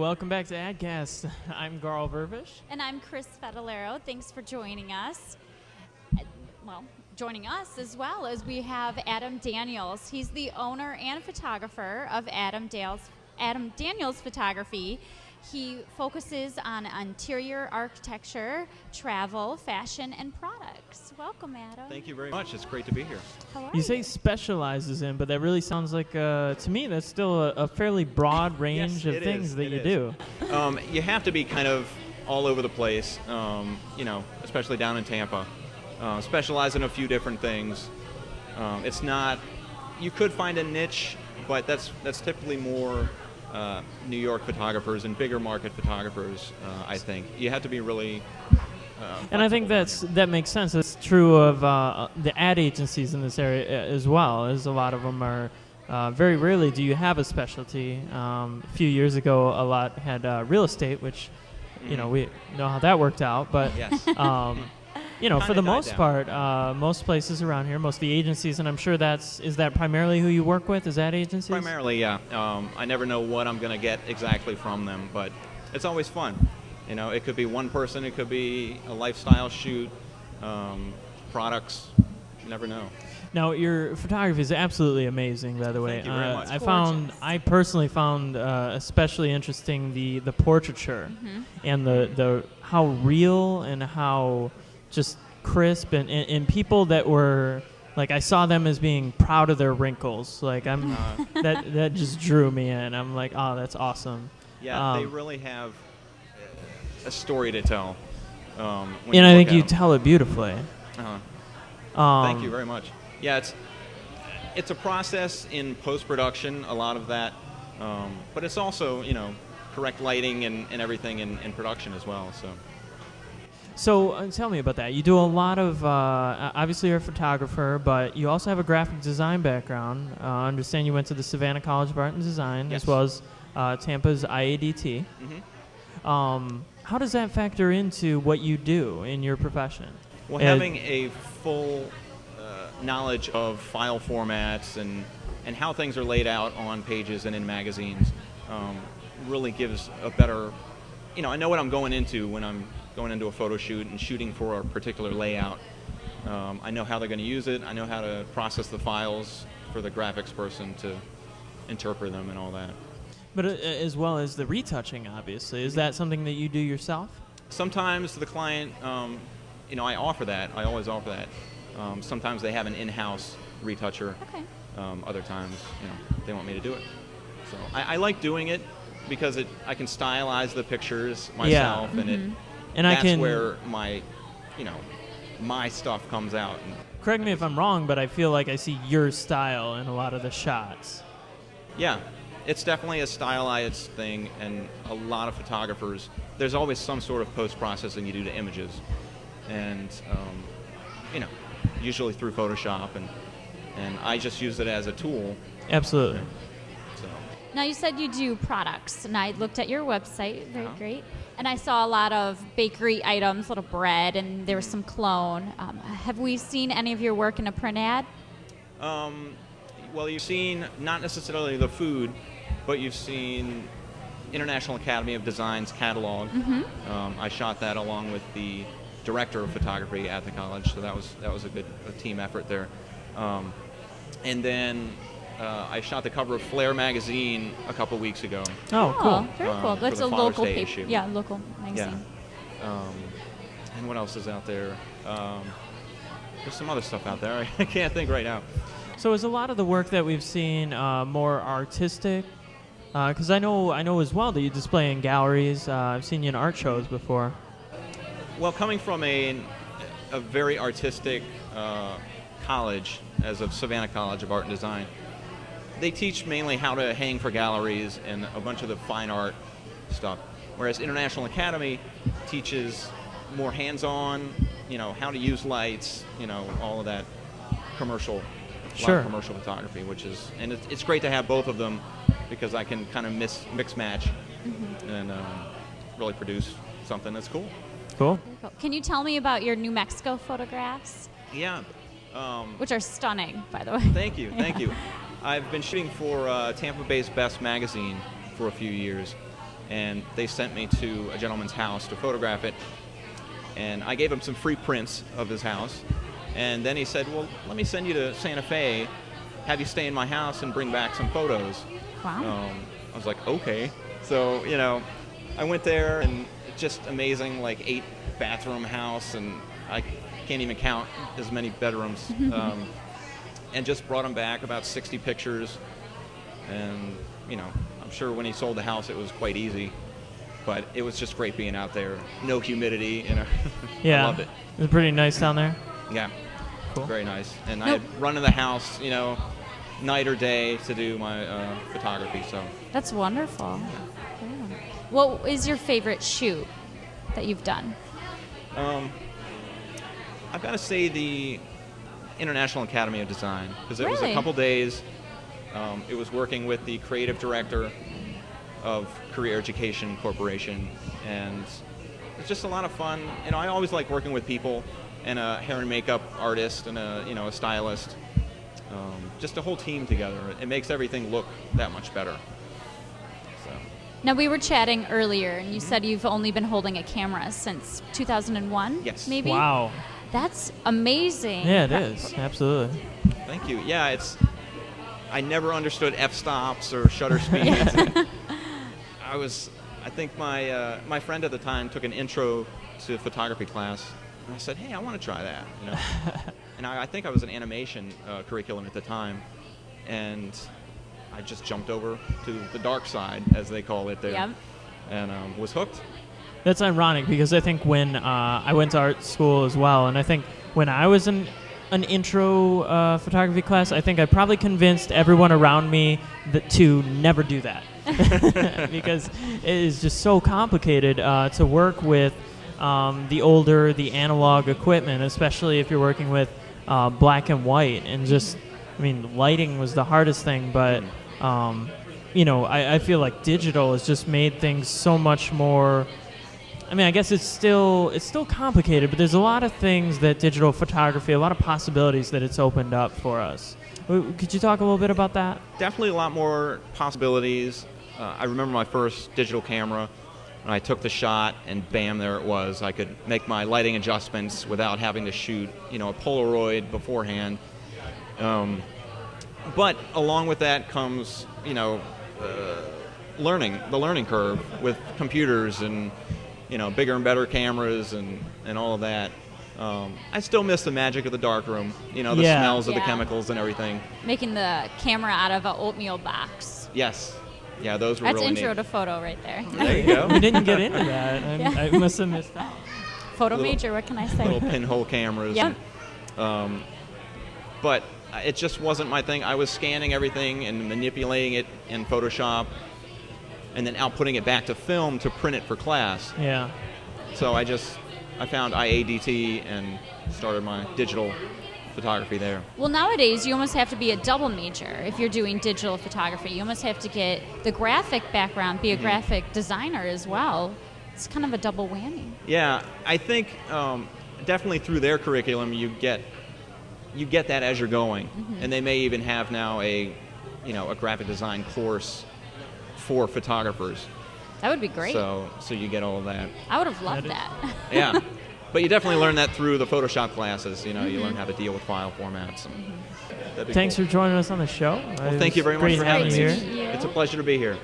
welcome back to AdCast. I'm Vervisch. And I'm Cris Vatalaro. Thanks for joining us. Well, joining us as well as we have Adam Daniels. He's the owner and photographer of Adam Daniels Photography. He focuses on interior architecture, travel, fashion, and products. Welcome, Adam. Thank you very much. It's great to be here. How are You say specializes in, but that really sounds like, to me, that's still a fairly broad range of things that you do. You have to be kind of all over the place, especially down in Tampa. Specialize in a few different things. It's not, you could find a niche, but that's typically more New York photographers and bigger market photographers, I think. You have to be really and I think that makes sense. It's true of the ad agencies in this area as well, as a lot of them are very rarely do you have a specialty. A few years ago, a lot had real estate, which, we know how that worked out. But, yes. For the most part, most places around here, most of the agencies, and I'm sure is that primarily who you work with? Is that agencies? Primarily, yeah. I never know what I'm going to get exactly from them, but it's always fun. It could be one person, it could be a lifestyle shoot, products. You never know. Now, your photography is absolutely amazing, by the way. Thank you very much. I personally found especially interesting the portraiture and the how real and how just crisp and people that were like, I saw them as being proud of their wrinkles. Like that just drew me in. I'm like, oh, that's awesome. Yeah, they really have a story to tell. And I think you tell it beautifully. Thank you very much. Yeah, it's a process in post-production, a lot of that, but it's also correct lighting and everything in production as well. So tell me about that. You do a lot of, obviously you're a photographer, but you also have a graphic design background. I understand you went to the Savannah College of Art and Design, yes, as well as Tampa's IADT. How does that factor into what you do in your profession? Well, having a full knowledge of file formats and how things are laid out on pages and in magazines really gives a better, I know what I'm going into when I'm going into a photo shoot and shooting for a particular layout. I know how they're going to use it. I know how to process the files for the graphics person to interpret them and all that. But as well as the retouching, obviously. Is that something that you do yourself? Sometimes the client, I offer that. I always offer that. Sometimes they have an in-house retoucher. Okay. Other times, they want me to do it. So I like doing it because I can stylize the pictures myself, and that's where my, my stuff comes out. Correct me if I'm wrong, but I feel like I see your style in a lot of the shots. Yeah, it's definitely a stylized thing, and a lot of photographers, there's always some sort of post-processing you do to images, and usually through Photoshop, and I just use it as a tool. Absolutely. So. Now, you said you do products, and I looked at your website, very great, and I saw a lot of bakery items, little bread, and there was some cologne. Have we seen any of your work in a print ad? Well, you've seen not necessarily the food, but you've seen International Academy of Design's catalog. I shot that along with the director of photography at the college, so that was a team effort there. And then I shot the cover of Flair magazine a couple weeks ago. Oh, cool. Very cool. That's a local paper. Issue. Yeah, local magazine. Yeah. And what else is out there? There's some other stuff out there. I can't think right now. So is a lot of the work that we've seen more artistic? Because I know as well that you display in galleries. I've seen you in art shows before. Well, coming from a very artistic college, as of Savannah College of Art and Design, they teach mainly how to hang for galleries and a bunch of the fine art stuff. Whereas International Academy teaches more hands-on, how to use lights, all of that commercial photography, and it's great to have both of them because I can kind of mix match and really produce something that's cool. Cool. Can you tell me about your New Mexico photographs? Yeah. Which are stunning, by the way. Thank you. I've been shooting for Tampa-based Best magazine for a few years, and they sent me to a gentleman's house to photograph it. And I gave him some free prints of his house. And then he said, well, let me send you to Santa Fe, have you stay in my house and bring back some photos. Wow. I was like, okay. So, I went there, and it's just amazing, like 8-bathroom house, and I can't even count as many bedrooms. And just brought him back about 60 pictures. And, I'm sure when he sold the house, it was quite easy. But it was just great being out there. No humidity, Yeah. I loved it. It was pretty nice down there. Yeah. Cool. Very nice. And I had run in the house, night or day to do my photography. So That's wonderful. Yeah. What is your favorite shoot that you've done? I've got to say the International Academy of Design, because it was a Really? couple days. It was working with the creative director of Career Education Corporation, and it's just a lot of fun. I always like working with people, and a hair and makeup artist, and a stylist. Just a whole team together. It makes everything look that much better. So. Now, we were chatting earlier, and you said you've only been holding a camera since 2001? Yes. Maybe? Wow. That's amazing. Yeah, it is. Absolutely. Thank you. Yeah, I never understood f-stops or shutter speeds. I think my friend at the time took an intro to photography class, and I said, hey, I want to try that. And I think I was an animation curriculum at the time, and I just jumped over to the dark side, as they call it there, Yep. and was hooked. That's ironic because I think when I went to art school as well, and I think when I was in an intro photography class, I think I probably convinced everyone around me to never do that because it is just so complicated to work with the analog equipment, especially if you're working with black and white, and lighting was the hardest thing, but I feel like digital has just made things so much more. I guess it's still complicated, but there's a lot of things that digital photography, a lot of possibilities that it's opened up for us. Could you talk a little bit about that? Definitely a lot more possibilities. I remember my first digital camera, and I took the shot, and bam, there it was. I could make my lighting adjustments without having to shoot, a Polaroid beforehand. But along with that comes, the learning curve with computers and, bigger and better cameras and all of that. I still miss the magic of the darkroom, the smells of the chemicals and everything. Making the camera out of an oatmeal box. Yes. Yeah, those were That's really intro neat. to photo right there. There you go. We didn't get into that. Yeah. I must have missed out. Photo Little- major, what can I say? Little pinhole cameras. Yep. But it just wasn't my thing. I was scanning everything and manipulating it in Photoshop, and then outputting it back to film to print it for class. Yeah. So I found IADT and started my digital photography there. Well, nowadays, you almost have to be a double major if you're doing digital photography. You almost have to get the graphic background, be a graphic designer as well. It's kind of a double whammy. Yeah, I think definitely through their curriculum you get that as you're going, and they may even have now a graphic design course for photographers. That would be great. So you get all of that. I would have loved that. Yeah, but you definitely learn that through the Photoshop classes. You learn how to deal with file formats. And that'd be Thanks cool. for joining us on the show. Well, thank you very much Great for having having you me. here. you. It's a pleasure to be here.